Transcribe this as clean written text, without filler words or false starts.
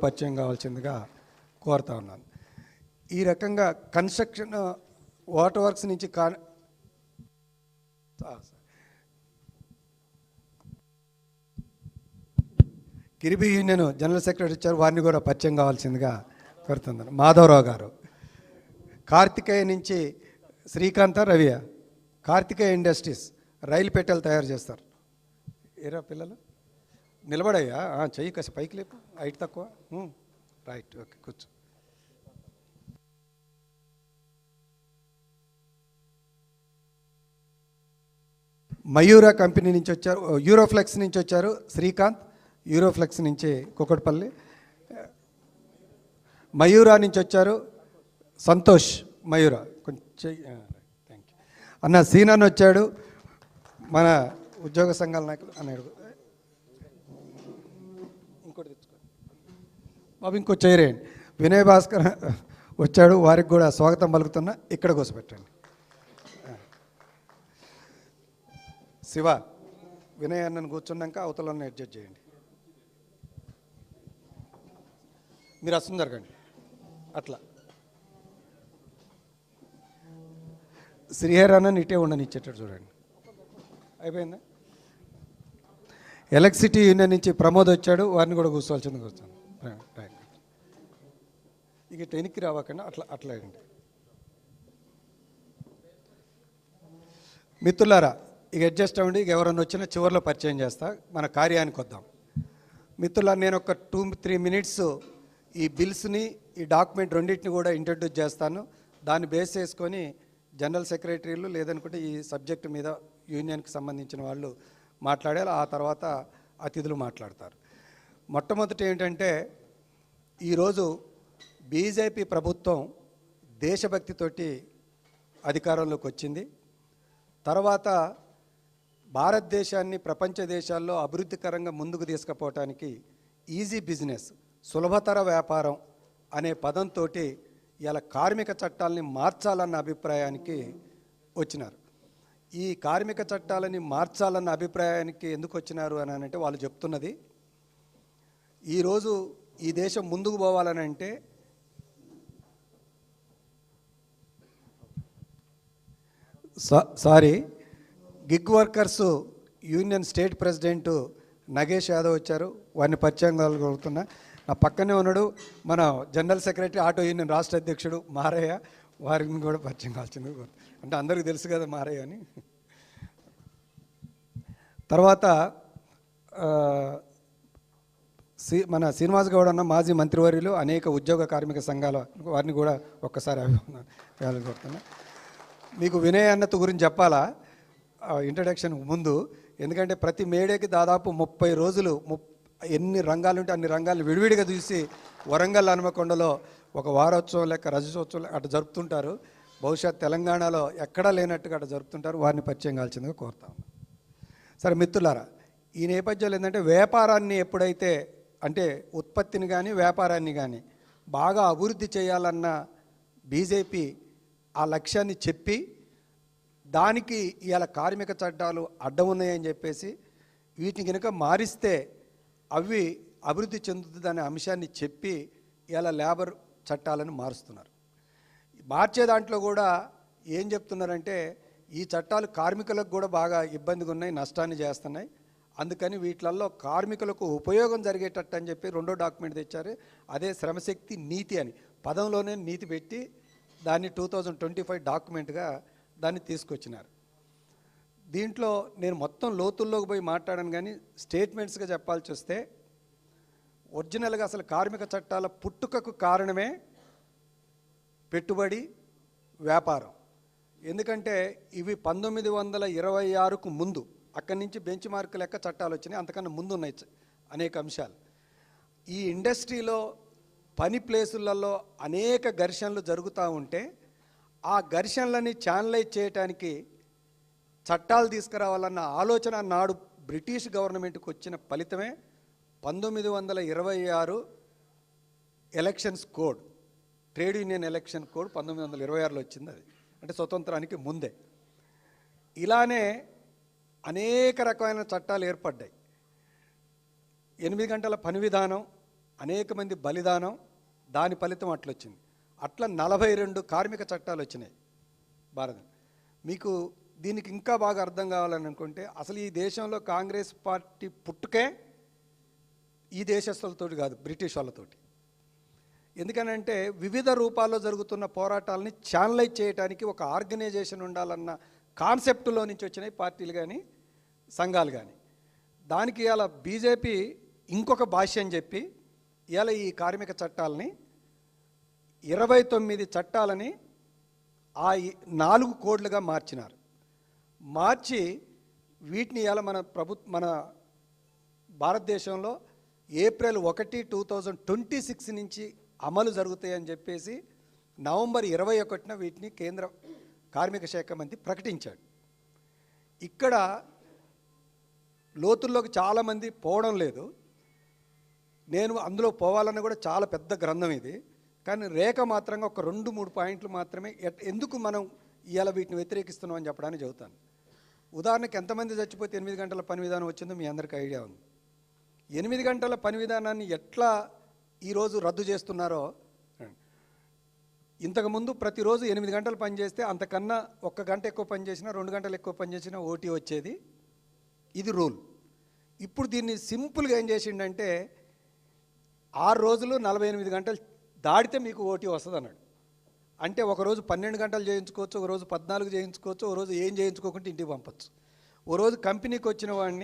పరిచయం కావాల్సిందిగా కోరుతా ఉన్నాను. ఈ రకంగా కన్స్ట్రక్షన్ వాటర్ వర్క్స్ నుంచి కిరిబి యూనియన్ జనరల్ సెక్రటరీ ఇచ్చారు, వారిని కూడా పరిచయం కావాల్సిందిగా కోరుతున్నాను. మాధవరావు గారు. కార్తికేయ నుంచి శ్రీకాంత రవియ. కార్తికేయ ఇండస్ట్రీస్ రైలు పెట్టెలు తయారు చేస్తారు. ఏరా పిల్లలు నిలబడయ్యా, చెయ్యి కసి పైకి లేపు, హైట్ తక్కువ. రైట్, ఓకే, కూర్చో. మయూరా కంపెనీ నుంచి వచ్చారు, యూరోఫ్లెక్స్ నుంచి వచ్చారు శ్రీకాంత్. యూరోఫ్లెక్స్ నుంచి కుకట్పల్లి. మయూరా నుంచి వచ్చారు సంతోష్. మయూరా కొంచెం థ్యాంక్ యూ అన్న. సీనాన్ వచ్చాడు, మన ఉద్యోగ సంఘాల నాయకులు అన్నాడు. ఇంకోటి తెచ్చుకో బాబు, ఇంకో చేరేయండి. వినయ్ భాస్కర్ వచ్చాడు, వారికి కూడా స్వాగతం పలుకుతున్నా. ఇక్కడ కూర్చోబెట్టండి. శివ, వినయ్ అన్నను కూర్చున్నాక అవతలను అడ్జస్ట్ చేయండి. మీరు అసలు జరగండి అట్లా. శ్రీహరి అన్నని ఇటే ఉండని ఇచ్చేటట్టు చూడండి. అయిపోయిందా? ఎలక్ట్రిసిటీ యూనియన్ నుంచి ప్రమోద్ వచ్చాడు, వారిని కూడా కూర్చోవాల్సింది కూర్చోండి. ఇక టెన్కి రావకుండా అట్లా అట్లా అండి. మిత్రులారా, ఇక అడ్జస్ట్ అవ్వండి. ఇక ఎవరన్నా వచ్చినా చివరిలో పరిచయం చేస్తా. మన కార్యానికి వద్దాం. మిత్రులారా, నేను ఒక 2-3 మినిట్స్ ఈ బిల్స్ని, ఈ డాక్యుమెంట్ రెండింటిని కూడా ఇంట్రడ్యూస్ చేస్తాను. దాన్ని బేస్ చేసుకొని జనరల్ సెక్రటరీలు లేదనుకుంటే ఈ సబ్జెక్టు మీద యూనియన్కి సంబంధించిన వాళ్ళు మాట్లాడాలి. ఆ తర్వాత అతిథులు మాట్లాడతారు. మొట్టమొదటి ఏంటంటే, ఈరోజు బీజేపీ ప్రభుత్వం దేశభక్తితోటి అధికారంలోకి వచ్చింది. తర్వాత భారతదేశాన్ని ప్రపంచ దేశాల్లో అభివృద్ధికరంగా ముందుకు తీసుకుపోవటానికి ఈజీ బిజినెస్, సులభతర వ్యాపారం అనే పదంతో ఇలా కార్మిక చట్టాలని మార్చాలన్న అభిప్రాయానికి వచ్చినారు. ఈ కార్మిక చట్టాలని మార్చాలన్న అభిప్రాయానికి ఎందుకు వచ్చినారు అని అంటే, వాళ్ళు చెప్తున్నది, ఈరోజు ఈ దేశం ముందుకు పోవాలని అంటే gig workers union state president Nagesh Yadav వచ్చారు, వారిని పరిచయం కలుగుతున్నా. నా పక్కనే ఉన్నాడు మన జనరల్ సెక్రటరీ ఆటో యూనియన్ రాష్ట్ర అధ్యక్షుడు మారయ్య, వారిని కూడా పరిచయం కావాల్సింది. అంటే అందరికీ తెలుసు కదా మారయ్య అని. తర్వాత మన శ్రీనివాస్ గౌడ్ అన్న మాజీ మంత్రివర్యులు, అనేక ఉద్యోగ కార్మిక సంఘాల వారిని కూడా ఒక్కసారి అభినందనలు కోరుతున్నా. మీకు వినయ్ అన్నత గురించి చెప్పాలా ఇంట్రడక్షన్ ముందు, ఎందుకంటే ప్రతి మేడేకి దాదాపు 30 రోజులు ఎన్ని రంగాలు ఉంటే అన్ని రంగాలు విడివిడిగా చూసి వరంగల్ హనుమకొండలో ఒక వారోత్సవం లెక్క రజతోత్సవం అట్లా జరుపుతుంటారు. బహుశా తెలంగాణలో ఎక్కడా లేనట్టుగా అట్లా జరుపుతుంటారు. వారిని పరిచయం కావాల్సిందిగా కోరుతాం. సరే మిత్రులారా, ఈ నేపథ్యంలో ఏంటంటే, వ్యాపారాన్ని ఎప్పుడైతే అంటే ఉత్పత్తిని కానీ వ్యాపారాన్ని కానీ బాగా అభివృద్ధి చేయాలన్న బీజేపీ ఆ లక్ష్యాన్ని చెప్పి, దానికి ఇవాళ కార్మిక చట్టాలు అడ్డం ఉన్నాయని చెప్పేసి వీటిని కనుక మారిస్తే అవి అభివృద్ధి చెందుతుందనే అంశాన్ని చెప్పి ఇవాళ లేబర్ చట్టాలను మారుస్తున్నారు. మార్చే దాంట్లో కూడా ఏం చెప్తున్నారంటే, ఈ చట్టాలు కార్మికులకు కూడా బాగా ఇబ్బందిగా ఉన్నాయి, నష్టాన్ని చేస్తున్నాయి. అందుకని వీటిలలో కార్మికులకు ఉపయోగం జరిగేటట్టు అని చెప్పి రెండో డాక్యుమెంట్ తెచ్చారు. అదే శ్రమశక్తి నీతి అని పదంలోనే నీతి పెట్టి దాన్ని 2025 డాక్యుమెంట్గా దాన్ని తీసుకొచ్చినారు. దీంట్లో నేను మొత్తం లోతుల్లోకి పోయి మాట్లాడాను, కానీ స్టేట్మెంట్స్గా చెప్పాల్సి వస్తే ఒరిజినల్గా అసలు కార్మిక చట్టాల పుట్టుకకు కారణమే పెట్టుబడి, వ్యాపారం. ఎందుకంటే ఇవి 1926కు ముందు, అక్కడి నుంచి బెంచ్ మార్క్ లెక్క చట్టాలు వచ్చినాయి. అంతకన్నా ముందు ఉన్నాయి అనేక అంశాలు. ఈ ఇండస్ట్రీలో పని ప్లేసులలో అనేక ఘర్షణలు జరుగుతూ ఉంటే ఆ ఘర్షణలని ఛానలైజ్ చేయడానికి చట్టాలు తీసుకురావాలన్న ఆలోచన నాడు బ్రిటిష్ గవర్నమెంట్కి వచ్చిన ఫలితమే 1926 elections code, trade union election code 1926లో వచ్చింది. అది అంటే స్వతంత్రానికి ముందే. ఇలానే అనేక రకమైన చట్టాలు ఏర్పడ్డాయి. 8 గంటల పని విధానం అనేక మంది బలిదానం, దాని ఫలితం అట్లొచ్చింది. అట్లా 42 కార్మిక చట్టాలు వచ్చినాయి భారతం. మీకు దీనికి ఇంకా బాగా అర్థం కావాలని అనుకుంటే అసలు ఈ దేశంలో కాంగ్రెస్ పార్టీ పుట్టుకే ఈ దేశస్తులతోటి కాదు, బ్రిటిష్ వాళ్ళతోటి. ఎందుకనంటే వివిధ రూపాల్లో జరుగుతున్న పోరాటాలని ఛానలైజ్ చేయడానికి ఒక ఆర్గనైజేషన్ ఉండాలన్న కాన్సెప్ట్లో నుంచి వచ్చినాయి పార్టీలు కానీ సంఘాలు కానీ. దానికి ఇవాళ బీజేపీ ఇంకొక భాష్యం చెప్పి ఇవాళ ఈ కార్మిక చట్టాలని 29 చట్టాలని ఆ 4 కోడ్లుగా మార్చినారు. మార్చి వీటిని ఇవాళ మన భారతదేశంలో ఏప్రిల్ 1, 2026 నుంచి అమలు జరుగుతాయని చెప్పేసి నవంబర్ 21న వీటిని కేంద్ర కార్మిక శాఖ మంత్రి ప్రకటించాడు. ఇక్కడ లోతుల్లోకి చాలామంది పోవడం లేదు, నేను అందులో పోవాలన్న కూడా చాలా పెద్ద గ్రంథం ఇది. కానీ రేఖ మాత్రంగా ఒక 2-3 పాయింట్లు మాత్రమే ఎందుకు మనం ఇవాళ వీటిని వ్యతిరేకిస్తున్నాం అని చెప్పడానికి చెబుతాను. ఉదాహరణకి ఎంతమంది చచ్చిపోతే 8 గంటల పని విధానం వచ్చిందో మీ అందరికీ ఐడియా ఉంది. 8 గంటల పని విధానాన్ని ఎట్లా ఈరోజు రద్దు చేస్తున్నారో, ఇంతకుముందు ప్రతిరోజు 8 గంటలు పని చేస్తే అంతకన్నా 1 గంట ఎక్కువ పని చేసినా 2 గంటలు ఎక్కువ పని చేసినా ఓటీ వచ్చేది. ఇది రూల్. ఇప్పుడు దీన్ని సింపుల్గా ఏం చేసిండంటే 6 రోజులు 48 గంటలు దాడితే మీకు ఓటీ వస్తుంది అన్నాడు. అంటే ఒకరోజు 12 గంటలు చేయించుకోవచ్చు, ఒకరోజు 14 చేయించుకోవచ్చు, ఒకరోజు ఏం చేయించుకోకుండా ఇంటికి పంపచ్చు. ఓ రోజు కంపెనీకి వచ్చిన వాడిని